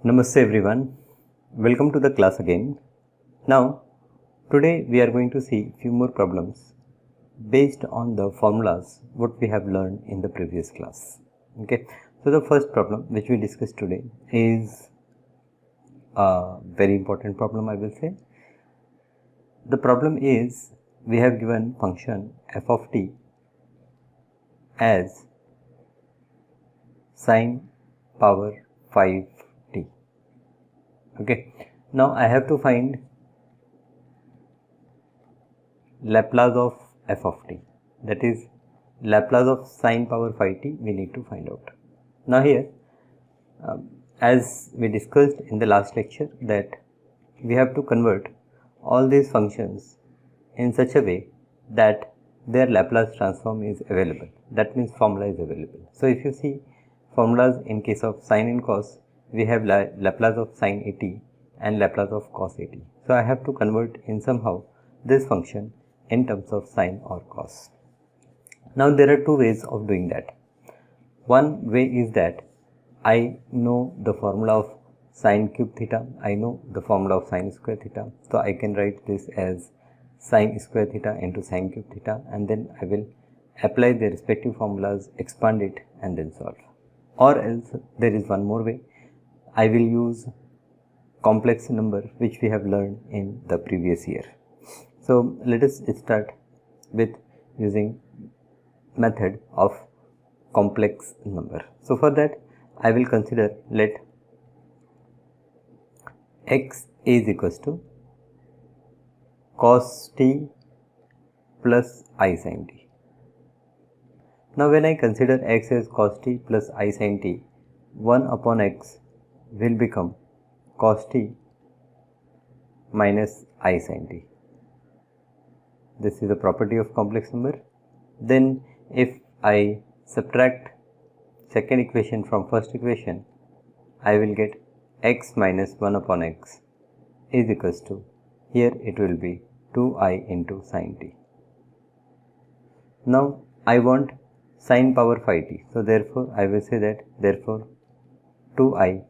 Namaste everyone, welcome to the class again. Now, today we are going to see few more problems based on the formulas what we have learned in the previous class. Okay, so the first problem which we discussed today is a very important problem, I will say. The problem is we have given function f of t as sine power 5t. Okay, now I have to find Laplace of f of t, that is Laplace of sine power 5t we need to find out. Now here as we discussed in the last lecture that we have to convert all these functions in such a way that their Laplace transform is available, that means formula is available. So if you see formulas in case of sine and cos, we have Laplace of sine at and Laplace of cos at. So I have to convert in somehow this function in terms of sine or cos. Now there are two ways of doing that. One way is that I know the formula of sine cube theta, I know the formula of sine square theta, so I can write this as sine square theta into sine cube theta, and then I will apply the respective formulas, expand it and then solve. Or else there is one more way, I will use complex number which we have learned in the previous year. So let us start with using method of complex number. So for that I will consider let x is equals to cos t plus I sin t. Now when I consider x as cos t plus I sin t, 1 upon x will become cos t minus I sin t. This is a property of complex number. Then if I subtract second equation from first equation, I will get x minus 1 upon x is equals to, here it will be 2i into sin t. Now I want sine power 5t, so therefore I will say that therefore 2i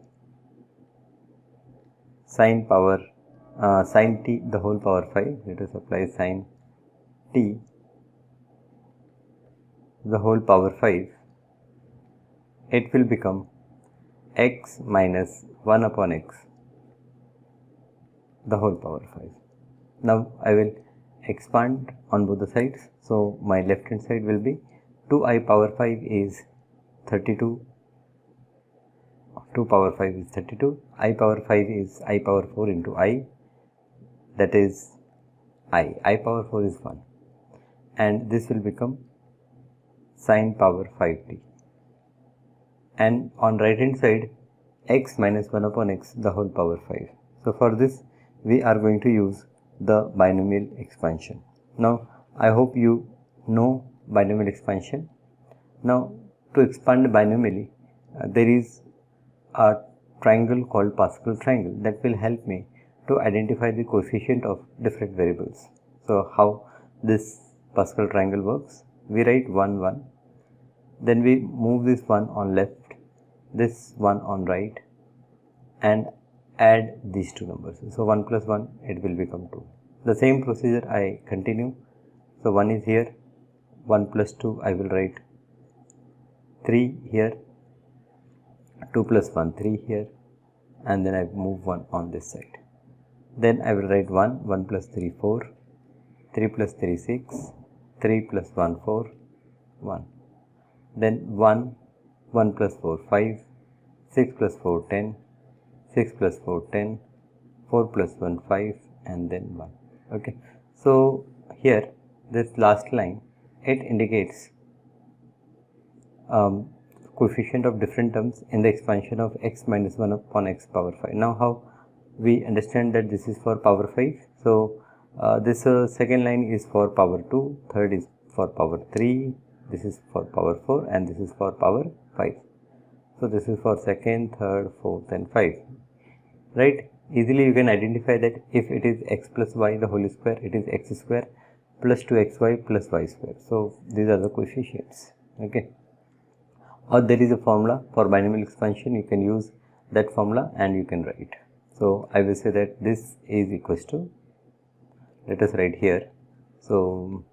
sine power sine t the whole power 5, let us apply sine t the whole power 5, it will become x minus 1 upon x the whole power 5. Now I will expand on both the sides, so my left hand side will be 2i power 5 is 32, 2 power 5 is 32, I power 5 is I power 4 into I, that is I power 4 is 1, and this will become sine power 5t, and on right hand side x minus 1 upon x the whole power 5. So for this we are going to use the binomial expansion. Now I hope you know binomial expansion. Now to expand binomially there is a triangle called Pascal triangle that will help me to identify the coefficient of different variables. So how this Pascal triangle works, we write 1 1, then we move this 1 on left, this 1 on right, and add these two numbers. So 1 plus 1 it will become 2. The same procedure I continue. So 1 is here, 1 plus 2 I will write 3 here, 2 plus 1 3 here, and then I move 1 on this side. Then I will write 1, 1 plus 3 4, 3 plus 3 6, 3 plus 1 4, 1. Then 1, 1 plus 4 5, 6 plus 4 10, 6 plus 4 10, 4 plus 1 5, and then 1. Okay. So here this last line it indicates coefficient of different terms in the expansion of x minus 1 upon x power 5. Now how we understand that this is for power 5? So this second line is for power 2, third is for power 3, this is for power 4, and this is for power 5. So this is for second, third, fourth, and 5. Right? Easily you can identify that if it is x plus y the whole square, it is x square plus 2xy plus y square. So these are the coefficients. Okay. Or there is a formula for binomial expansion, you can use that formula and you can write. So I will say that this is equals to, let us write here. So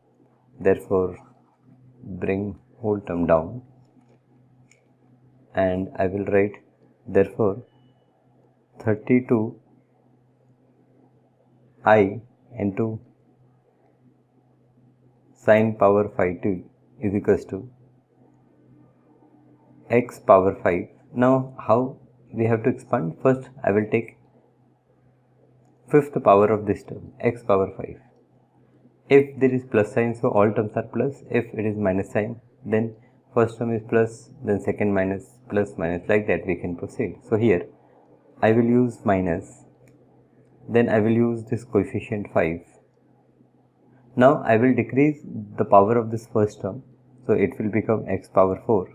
therefore bring whole term down, and I will write therefore 32i into sine power phi t is equals to x power 5. Now how we have to expand? First I will take fifth power of this term, x power 5. If there is plus sign, so all terms are plus. If it is minus sign, then first term is plus, then second minus, plus minus, like that we can proceed. So here I will use minus, then I will use this coefficient 5. Now I will decrease the power of this first term, so it will become x power 4,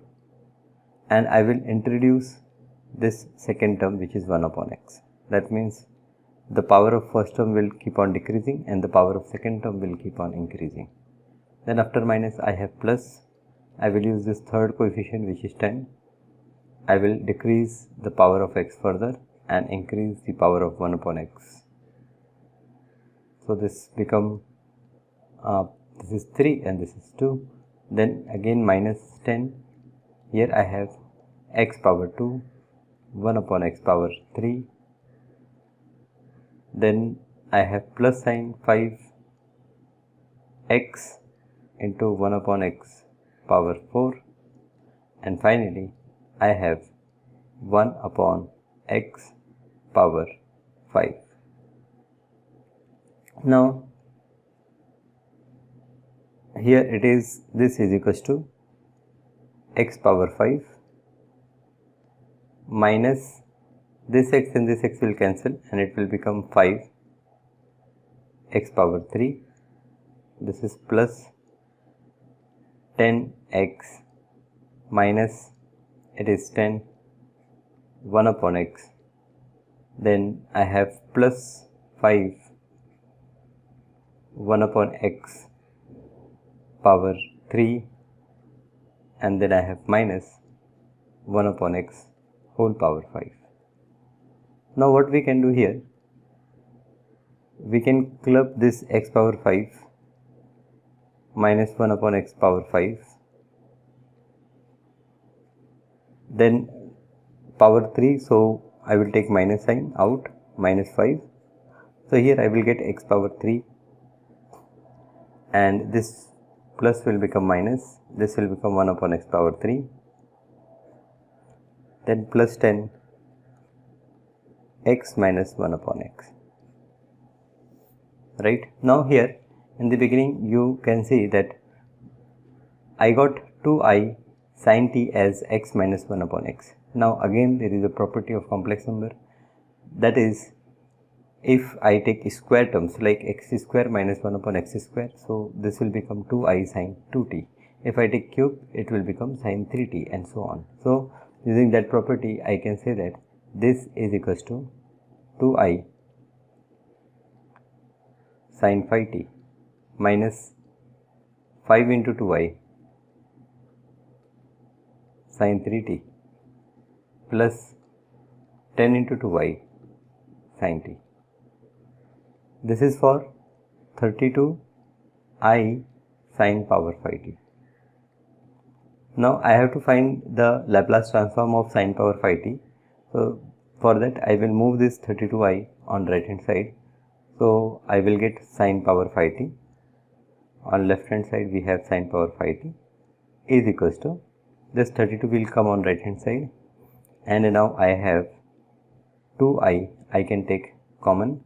and I will introduce this second term, which is 1 upon x. That means the power of first term will keep on decreasing and the power of second term will keep on increasing. Then after minus I have plus. I will use this third coefficient, which is 10. I will decrease the power of x further and increase the power of 1 upon x. So this become this is 3 and this is 2. Then again minus 10. Here I have x power 2, 1 upon x power 3. Then I have plus sign 5 x into 1 upon x power 4, and finally I have 1 upon x power 5. Now here it is, this is equals to x power 5 minus this x and this x will cancel and it will become 5 x power 3. This is plus 10x minus, it is 10, 1 upon x. Then I have plus 5 1 upon x power 3, and then I have minus 1 upon x whole power 5. Now what we can do here, we can club this x power 5 minus 1 upon x power 5, then power 3, so I will take minus sign out, minus 5. So here I will get x power 3, and this plus will become minus, this will become 1 upon x power 3, then plus 10 x minus 1 upon x. Right, now here in the beginning you can see that I got 2i sin t as x minus 1 upon x. Now again there is a property of complex number, that is, if I take square terms like x square minus 1 upon x square, so this will become 2i sin 2t. If I take cube, it will become sin 3t, and so on. So using that property I can say that this is equals to 2i sin phi t minus 5 into 2i sin 3t plus 10 into 2i sin t. This is for 32i sin power phi t. Now I have to find the Laplace transform of sin power phi t. So for that I will move this 32i on right hand side. So I will get sin power phi t. On left hand side we have sin power phi t is equals to, this 32 will come on right hand side, and now I have 2i, I can take common,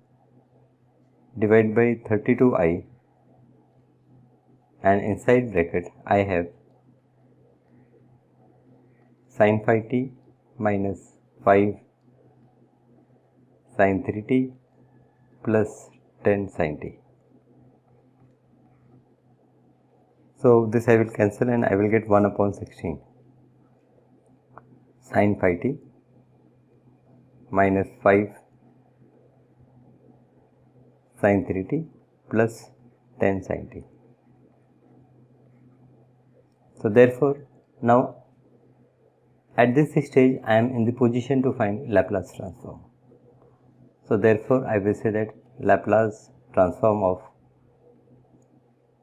divide by 32i, and inside bracket I have sin phi t minus 5 sin 3t plus 10 sin t. So this I will cancel and I will get 1 upon 16 sin phi t minus 5 sin 3t plus 10 sin t. So therefore now At this stage I am in the position to find Laplace transform. So therefore I will say that Laplace transform of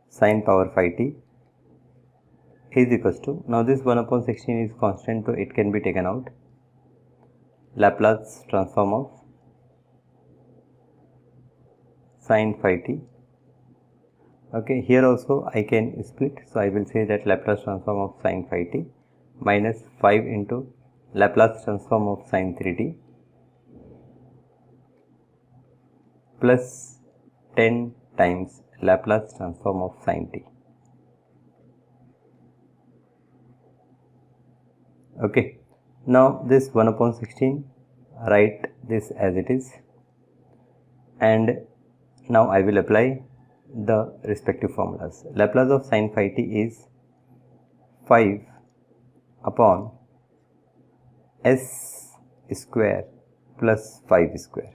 sin power phi t is equals to, now this 1 upon 16 is constant, so it can be taken out. Laplace transform of sin phi t. Okay, here also I can split, so I will say that Laplace transform of sin phi t minus 5 into Laplace transform of sin 3t plus 10 times Laplace transform of sin t. Okay, now this 1 upon 16, write this as it is, and now I will apply the respective formulas. Laplace of sin phi t is 5 upon s square plus 5 square.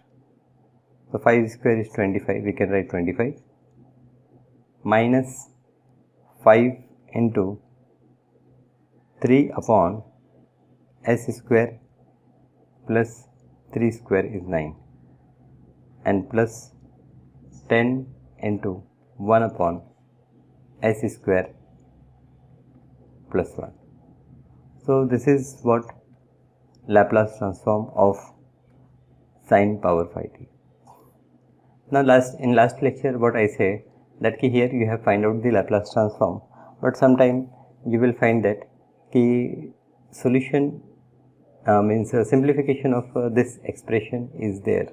So 5 square is 25, we can write 25 minus 5 into 3 upon s square plus 3 square is 9 and plus 10 into 1 upon s square plus 1. So this is what Laplace transform of sin power phi t. Now in last lecture what I say that here you have find out the Laplace transform, but sometime you will find that solution means simplification of this expression is there.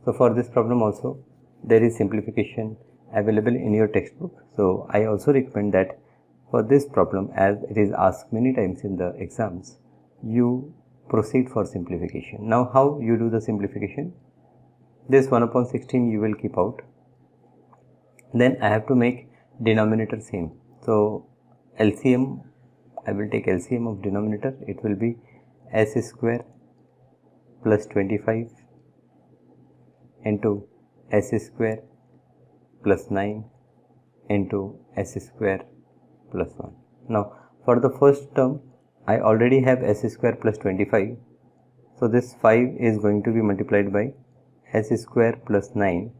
So for this problem also there is simplification available in your textbook. So I also recommend that for this problem, as it is asked many times in the exams, you proceed for simplification. Now how you do the simplification? This 1 upon 16 you will keep out. Then I have to make denominator same. So LCM, I will take LCM of denominator. It will be s square plus 25 into s square plus 9 into s square plus 1. Now for the first term I already have s square plus 25. So this 5 is going to be multiplied by s square plus 9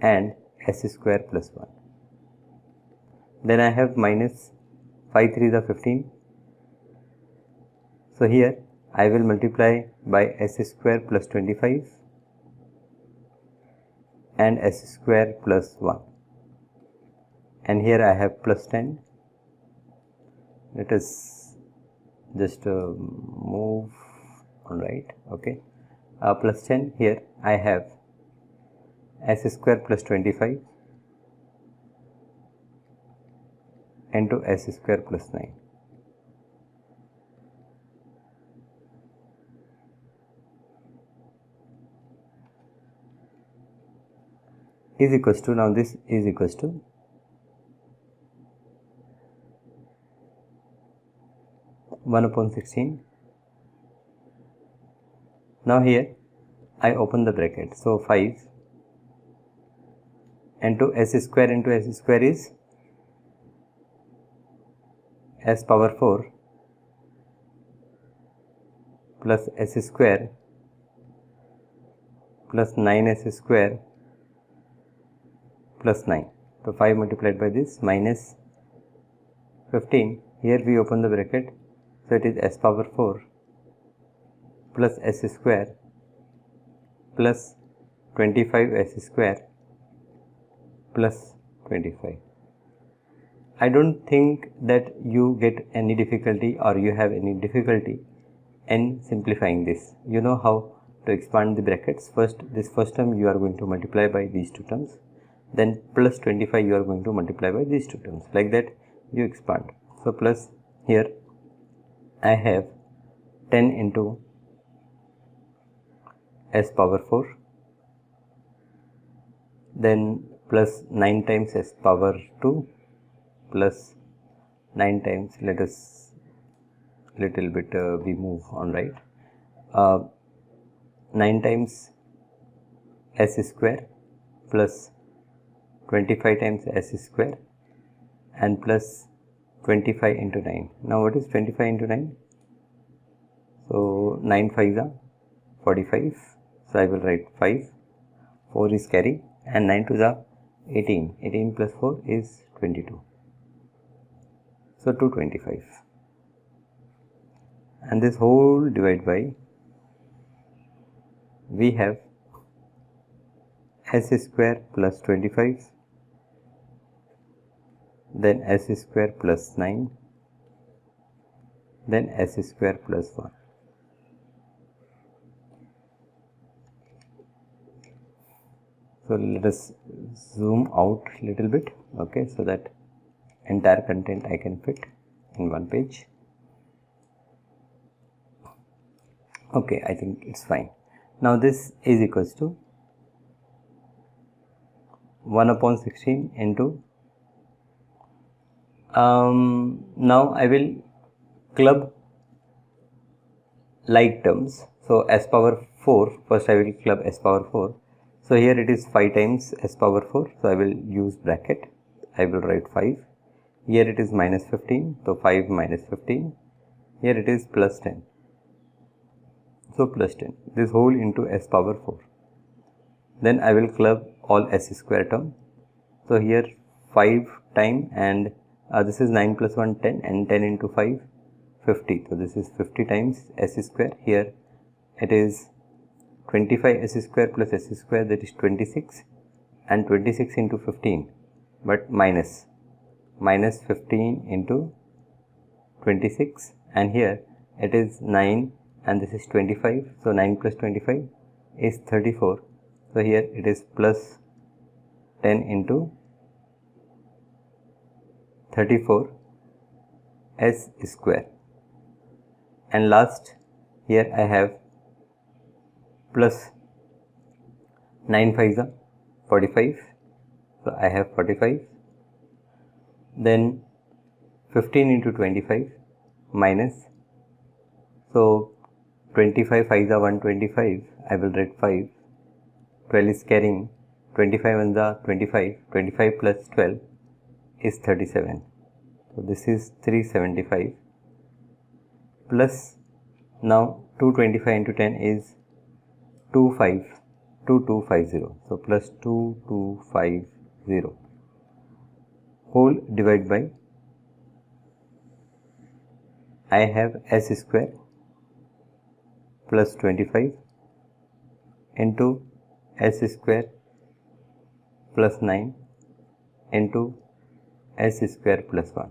and s square plus 1. Then I have minus 5 3s are 15. So here I will multiply by s square plus 25 and s square plus 1, and here I have plus 10. Let us just move on right. Okay, plus 10, here I have s square plus 25 into s square plus 9. Is equals to, now this is equals to (1 upon 16). Now here I open the bracket. So 5 into s square is s power 4 plus s square plus 9s square plus 9. So 5 multiplied by this minus 15. Here we open the bracket. So it is s power 4 plus s square plus 25s square plus 25. I don't think that you get any difficulty or you have any difficulty in simplifying this. You know how to expand the brackets. First, this first term you are going to multiply by these two terms, then plus 25 you are going to multiply by these two terms. Like that you expand. So plus, here I have 10 into s power 4, then plus 9 times s power 2 plus 9 times, let us little bit we move on right, 9 times s square plus 25 times s square and plus 25 into 9. Now what is 25 into 9? So 9 5s are 45. So I will write 5. 4 is carry and 9 2s are 18. 18 plus 4 is 22. So 225. And this whole divide by, we have s square plus 25, then s square plus 9, then s square plus 1. So let us zoom out little bit, okay, so that entire content I can fit in one page. Okay, I think it's fine. Now this is equals to 1 upon 16 into, now I will club like terms. So s power 4, first I will club s power 4. So here it is 5 times s power 4, so I will use bracket, I will write 5. Here it is minus 15, so 5 minus 15. Here it is plus 10, so plus 10. This whole into s power 4. Then I will club all s square term. So here 5 time and this is 9 plus 1 10 and 10 into 5 50. So this is 50 times s square. Here it is 25 s square plus s square, that is 26, and 26 into 15, but minus 15 into 26, and here it is 9 and this is 25. So 9 plus 25 is 34. So here it is plus 10 into 34 s square, and last here I have plus 9 5s are 45. So I have 45. Then 15 into 25 minus, so 25 5s are 125. I will write 5. 12 is carrying, 25 ones are 25. 25 plus 12 is 37. So this is 375 plus, now 225 into 10 is 2250. So plus 2250 whole divide by, I have s square plus 25 into s square plus 9 into s square plus 1.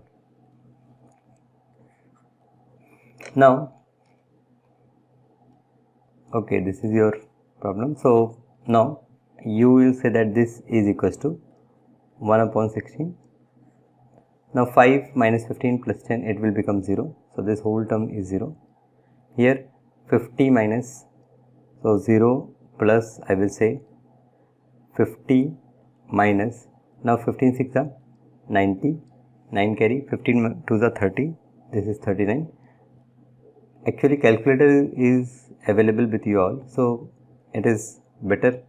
Now, okay, this is your problem. So now you will say that this is equals to 1 upon 16. Now 5 minus 15 plus 10, it will become 0. So this whole term is 0. Here 50 minus, so 0 plus, I will say 50 minus, now 15 6 are 90, 9 carry, 15 2s are 30, this is 39. Actually calculator is available with you all, so it is better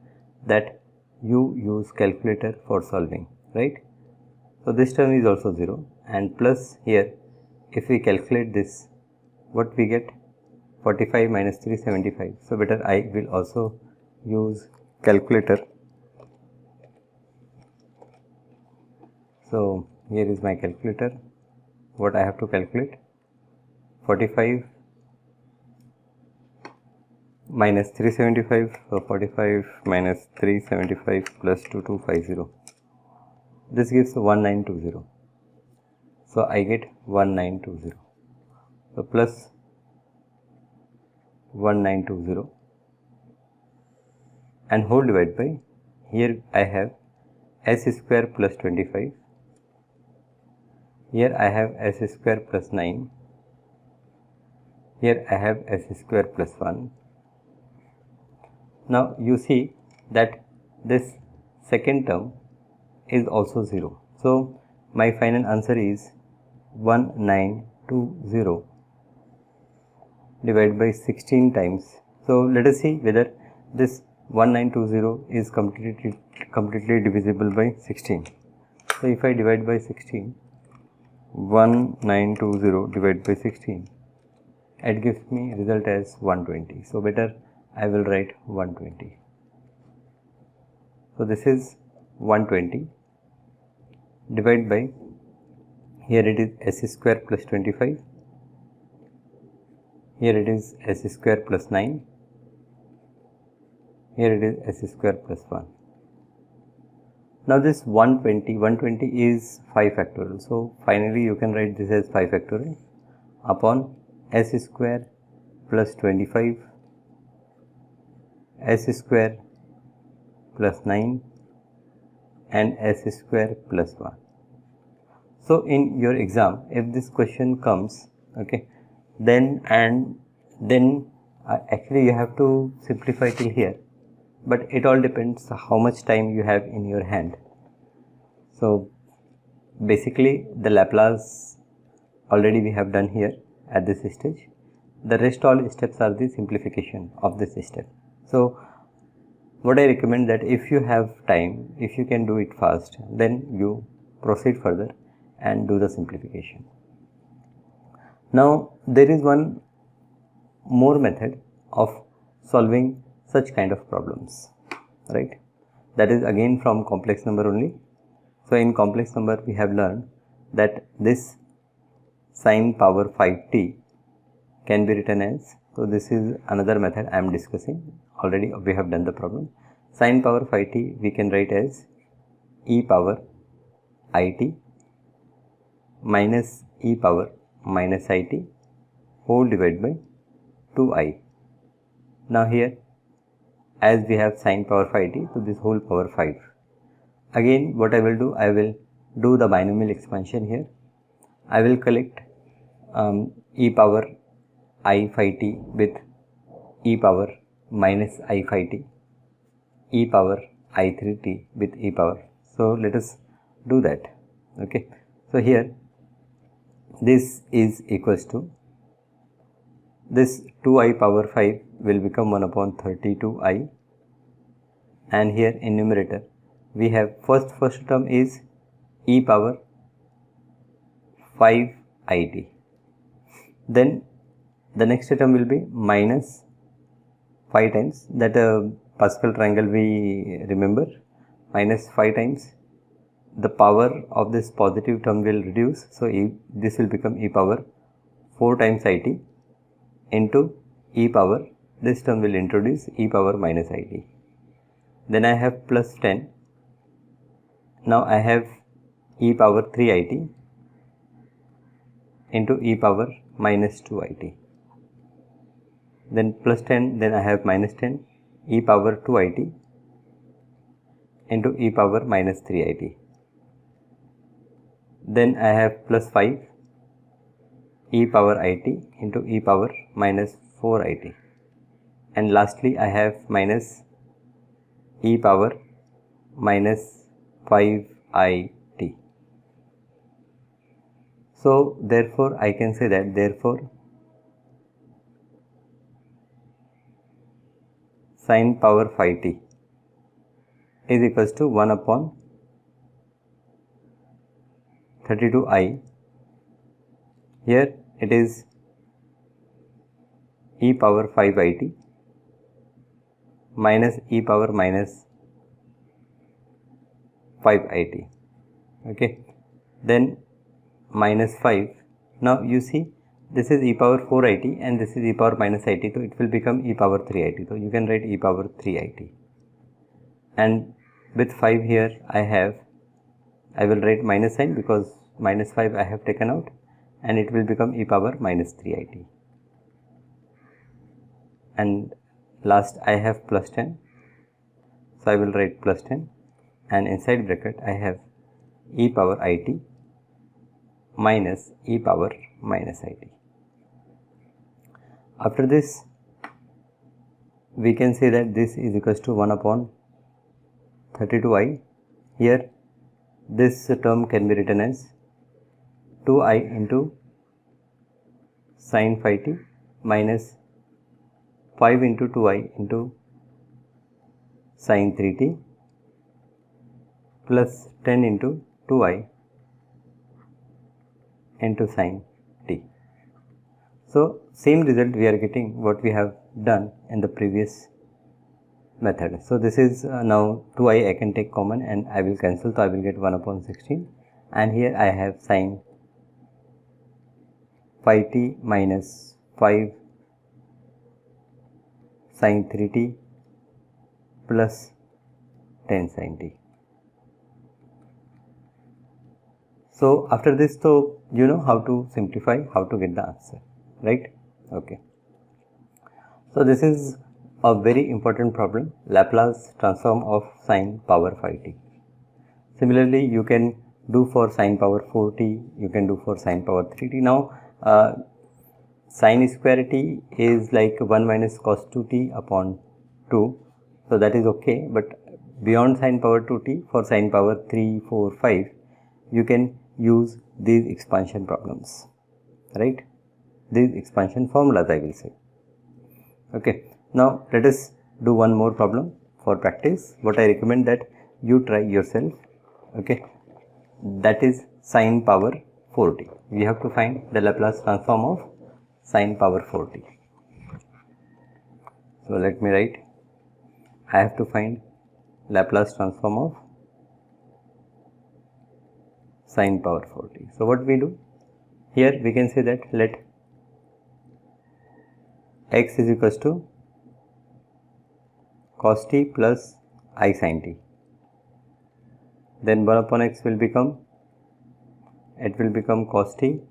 that you use calculator for solving, right? So this term is also 0, and plus here if we calculate this, what we get, 45 minus 375. So better I will also use calculator. So here is my calculator. What I have to calculate, 45 minus 375, so 45 minus 375 plus 2250. This gives 1920. So I get 1920. So plus 1920 and whole divide by, here I have s square plus 25. Here I have s square plus 9. Here I have s square plus 1. Now you see that this second term is also 0. So my final answer is 1920 divided by 16 times. So let us see whether this 1920 is completely divisible by 16. So if I divide by 16, 1920 divided by 16, it gives me result as 120. So better I will write 120. So this is 120 divided by, here it is s square plus 25, here it is s square plus 9, here it is s square plus 1. Now this 120 is 5 factorial. So finally you can write this as 5 factorial upon s square plus 25, s square plus 9 and s square plus 1. So in your exam, if this question comes, okay, then actually you have to simplify till here, but it all depends how much time you have in your hand. So basically the Laplace already we have done here at this stage. The rest all steps are the simplification of this step. So what I recommend that if you have time, if you can do it fast, then you proceed further and do the simplification. Now there is one more method of solving such kind of problems, right? That is again from complex number only. So in complex number we have learned that this sine power 5t can be written as, so this is another method I am discussing, already we have done the problem. Sine power 5t we can write as e power it minus e power minus it whole divided by 2i. Now here as we have sine power 5t, so this whole power 5. Again what I will do the binomial expansion here. I will collect e power I phi t with e power minus I phi t, e power I3t with e power. So let us do that. Okay. So here this is equals to, this 2i power 5 will become 1 upon 32i, and here in numerator we have first term is e power 5 it. Then the next term will be minus 5 times that Pascal triangle we remember, minus 5 times the power of this positive term will reduce. So this will become e power 4 times it into e power, this term will introduce e power minus it. Then I have plus 10. Now I have e power 3 it into e power minus 2 it. Then plus 10, then I have minus 10 e power 2 it into e power minus 3 it. Then I have plus 5 e power it into e power minus 4 it. And lastly I have minus e power minus 5 it. So therefore I can say that therefore sine power 5t is equals to 1 upon 32i. Here it is e power 5 it minus e power minus 5 it. Okay. Then minus 5. Now you see this is e power 4 it and this is e power minus it, so it will become e power 3 it. So you can write e power 3 it. And with 5 here I will write minus sign because minus 5 I have taken out, and it will become e power minus 3 it. And last I have plus 10, so I will write plus 10, and inside bracket I have e power it minus e power minus it. After this we can say that this is equals to 1 upon 32i. Here this term can be written as 2i into sine phi t minus 5 into 2i into sine 3t plus 10 into 2i into sine t. So same result we are getting what we have done in the previous method. So this is now 2i I can take common and I will cancel, so I will get 1 upon 16, and here I have sine 5t minus 5 sine 3t plus 10 sine t. So after this, so you know how to simplify, how to get the answer, right? Okay. So this is a very important problem, Laplace transform of sine power 5t. Similarly, you can do for sine power 4t, you can do for sine power 3t. Now, sine square t is like 1 minus cos 2t upon 2. So that is okay, but beyond sine power 2t, for sine power 3, 4, 5, you can use these expansion problems, right? These expansion formulas, I will say. Okay. Now let us do one more problem for practice. What I recommend that you try yourself. Okay. That is sine power 4t. We have to find the Laplace transform of sine power 4t. So let me write. I have to find Laplace transform of sine power 4t. So what we do? Here we can say that let x is equals to cos t plus I sin t. Then 1 upon x will become, it will become cos t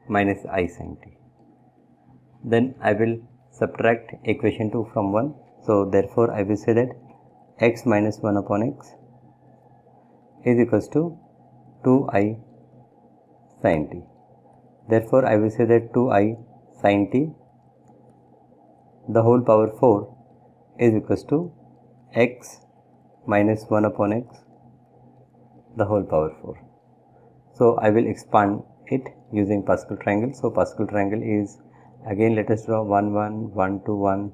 minus I sin t. Then I will subtract equation 2 from 1. So therefore I will say that x minus 1 upon x is equals to 2i sin t. Therefore I will say that 2i sin t the whole power 4 is equals to x minus 1 upon x the whole power 4. So I will expand it using Pascal triangle. So Pascal triangle is, again let us draw 1 1 1 2 1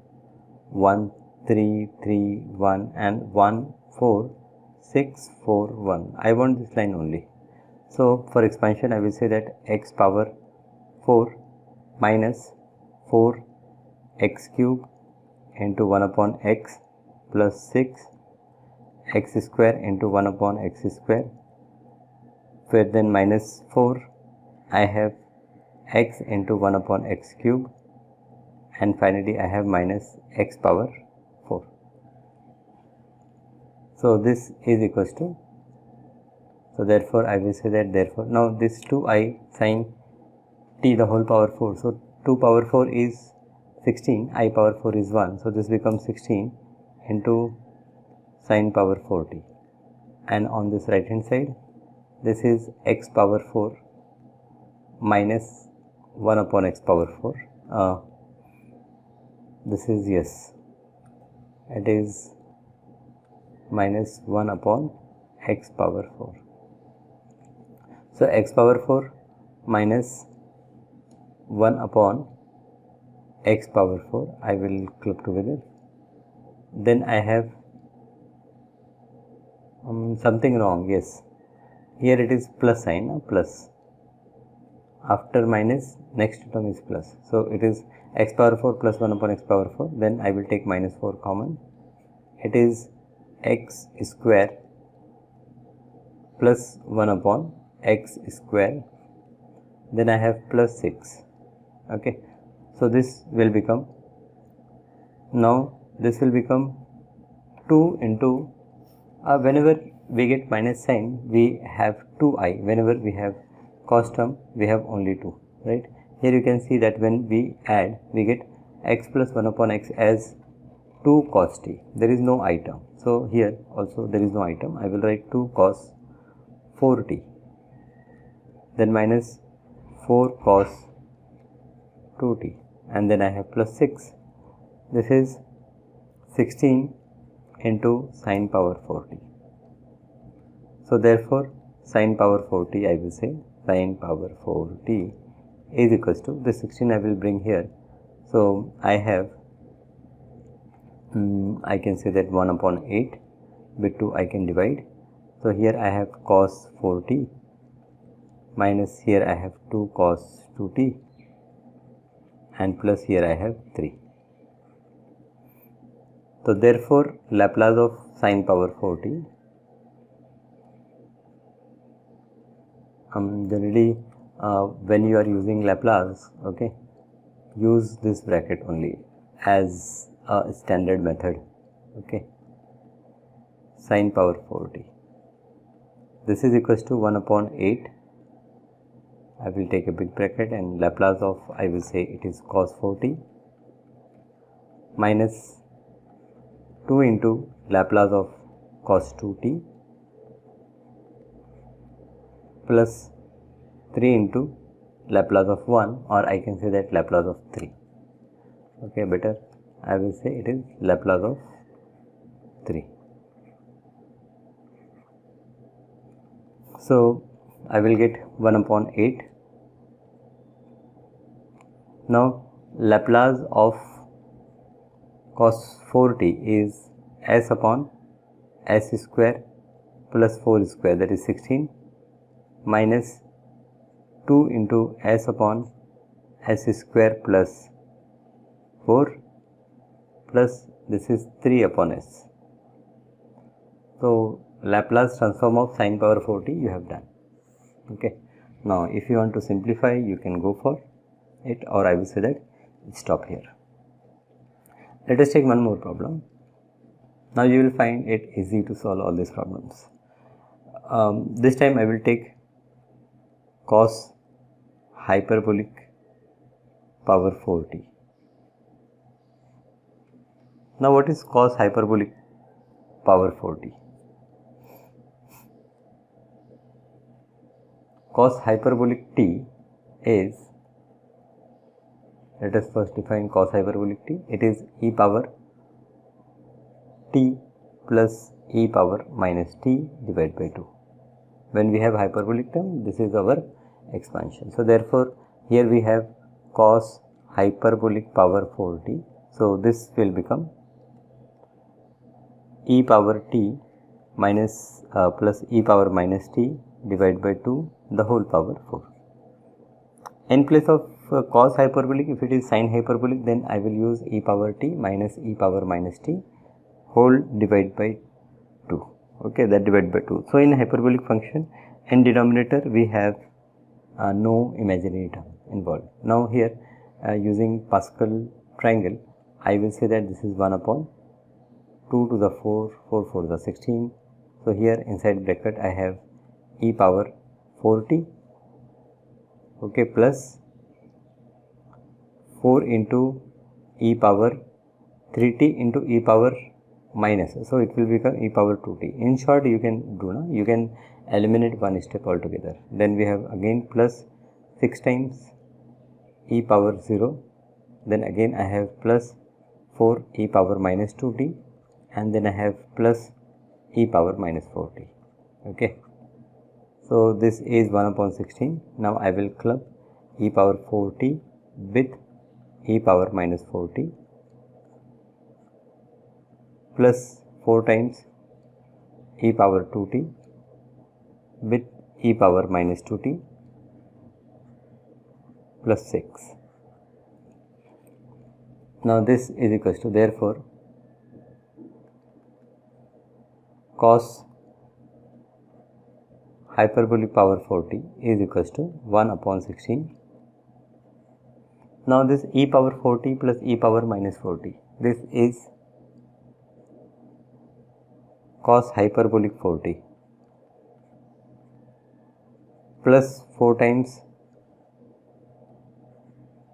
1 3 3 1 and 1 4 6 4 1. I want this line only. So for expansion I will say that x power 4 minus 4 x cube into 1 upon x plus 6 x square into 1 upon x square, where then minus 4 I have x into 1 upon x cube, and finally I have minus x power 4. So this is equals to, so therefore I will say that therefore now this 2i sin t the whole power 4. So 2 power 4 is 16, I power 4 is 1. So this becomes 16 into sine power 4t, and on this right hand side this is x power 4 minus 1 upon x power 4. This is, yes, it is minus 1 upon x power 4. So x power 4 minus 1 upon x power 4, I will club together. Then I have something wrong, yes, here it is plus sign, plus, after minus next term is plus. So it is x power 4 plus 1 upon x power 4, then I will take minus 4 common. It is x square plus 1 upon x square, then I have plus 6. Okay. So this will become, now this will become 2 into, whenever we get minus sign we have 2i, whenever we have cos term we have only 2, right? Here you can see that when we add we get x plus 1 upon x as 2 cos t, there is no I term. So here also there is no I term, I will write 2 cos 4t, then minus 4 cos 2t, and then I have plus 6. This is 16 into sine power 4t. So therefore sine power 4t, I will say sine power 4t is equals to, this 16 I will bring here. So I have, I can say that 1 upon 8, with 2 I can divide. So here I have cos 4t minus here I have 2 cos 2t and plus here I have 3. So therefore Laplace of sine power 4t, generally when you are using Laplace, okay, use this bracket only as a standard method, okay. Sine power 4t, this is equals to 1 upon 8. I will take a big bracket and Laplace of, I will say it is cos 4t minus 2 into Laplace of cos 2t plus 3 into Laplace of 1, or I can say that Laplace of 3. Okay, better I will say it is Laplace of 3. So I will get 1 upon 8. Now Laplace of cos 4t is s upon s square plus 4 square, that is 16, minus 2 into s upon s square plus 4 plus this is 3 upon s. So Laplace transform of sine power 4t you have done. Okay. Now if you want to simplify, you can go for it, or I will say that stop here. Let us take one more problem. Now you will find it easy to solve all these problems. This time I will take cos hyperbolic power 4t. Now what is cos hyperbolic power 4t? Cos hyperbolic t is, let us first define cos hyperbolic t. It is e power t plus e power minus t divided by 2. When we have hyperbolic term, this is our expansion. So therefore here we have cos hyperbolic power 4t. So this will become e power t minus plus e power minus t divided by 2 the whole power 4. In place of cos hyperbolic, if it is sine hyperbolic, then I will use e power t minus e power minus t whole divided by 2. Okay, that divided by 2. So in hyperbolic function, in denominator we have no imaginary term involved. Now here using Pascal triangle, I will say that this is 1 upon 2 to the 4, 4 4 to the 16. So here inside bracket I have e power 4t, okay, plus 4 into e power 3t into e power minus, so it will become e power 2t. In short, you can do now, you can eliminate one step altogether. Then we have again plus 6 times e power 0, then again I have plus 4 e power minus 2t, and then I have plus e power minus 4t. Okay, so this is 1 upon 16. Now I will club e power 4t with e power minus 4t plus 4 times e power 2t with e power minus 2t plus 6. Now this is equals to, therefore cos hyperbolic power 4t is equals to 1 upon 16. Now this e power 4t plus e power minus 4t, this is cos hyperbolic 4t plus 4 times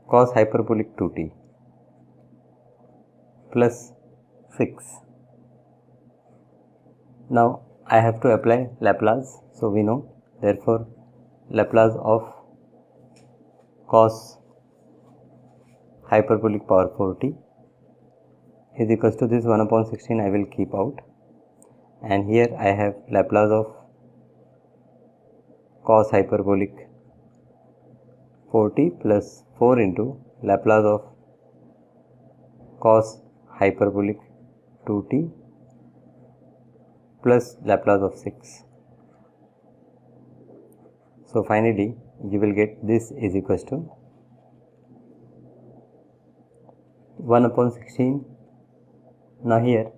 cos hyperbolic 2t plus 6. Now I have to apply Laplace, so we know, therefore Laplace of cos hyperbolic power 4t is equals to this 1 upon 16 I will keep out, and here I have Laplace of cos hyperbolic 4t plus 4 into Laplace of cos hyperbolic 2t plus Laplace of 6. So finally you will get this is equals to 1 upon 16. Now here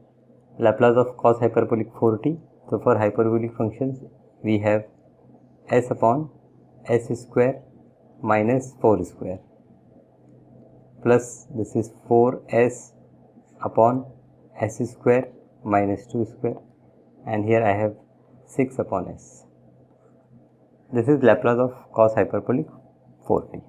Laplace of cos hyperbolic 4t. So for hyperbolic functions we have s upon s square minus 4 square plus this is 4s upon s square minus 2 square, and here I have 6 upon s. This is Laplace of cos hyperbolic 4t,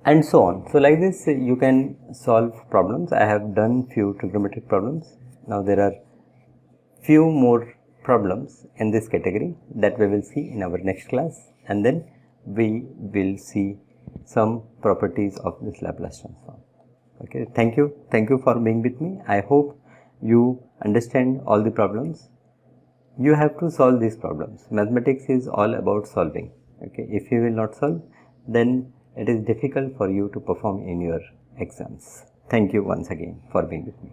and so on. So like this you can solve problems. I have done few trigonometric problems. Now there are few more problems in this category that we will see in our next class, and then we will see some properties of this Laplace transform. Okay, thank you for being with me. I hope you understand all the problems. You have to solve these problems. Mathematics is all about solving. Okay, if you will not solve, then it is difficult for you to perform in your exams. Thank you once again for being with me.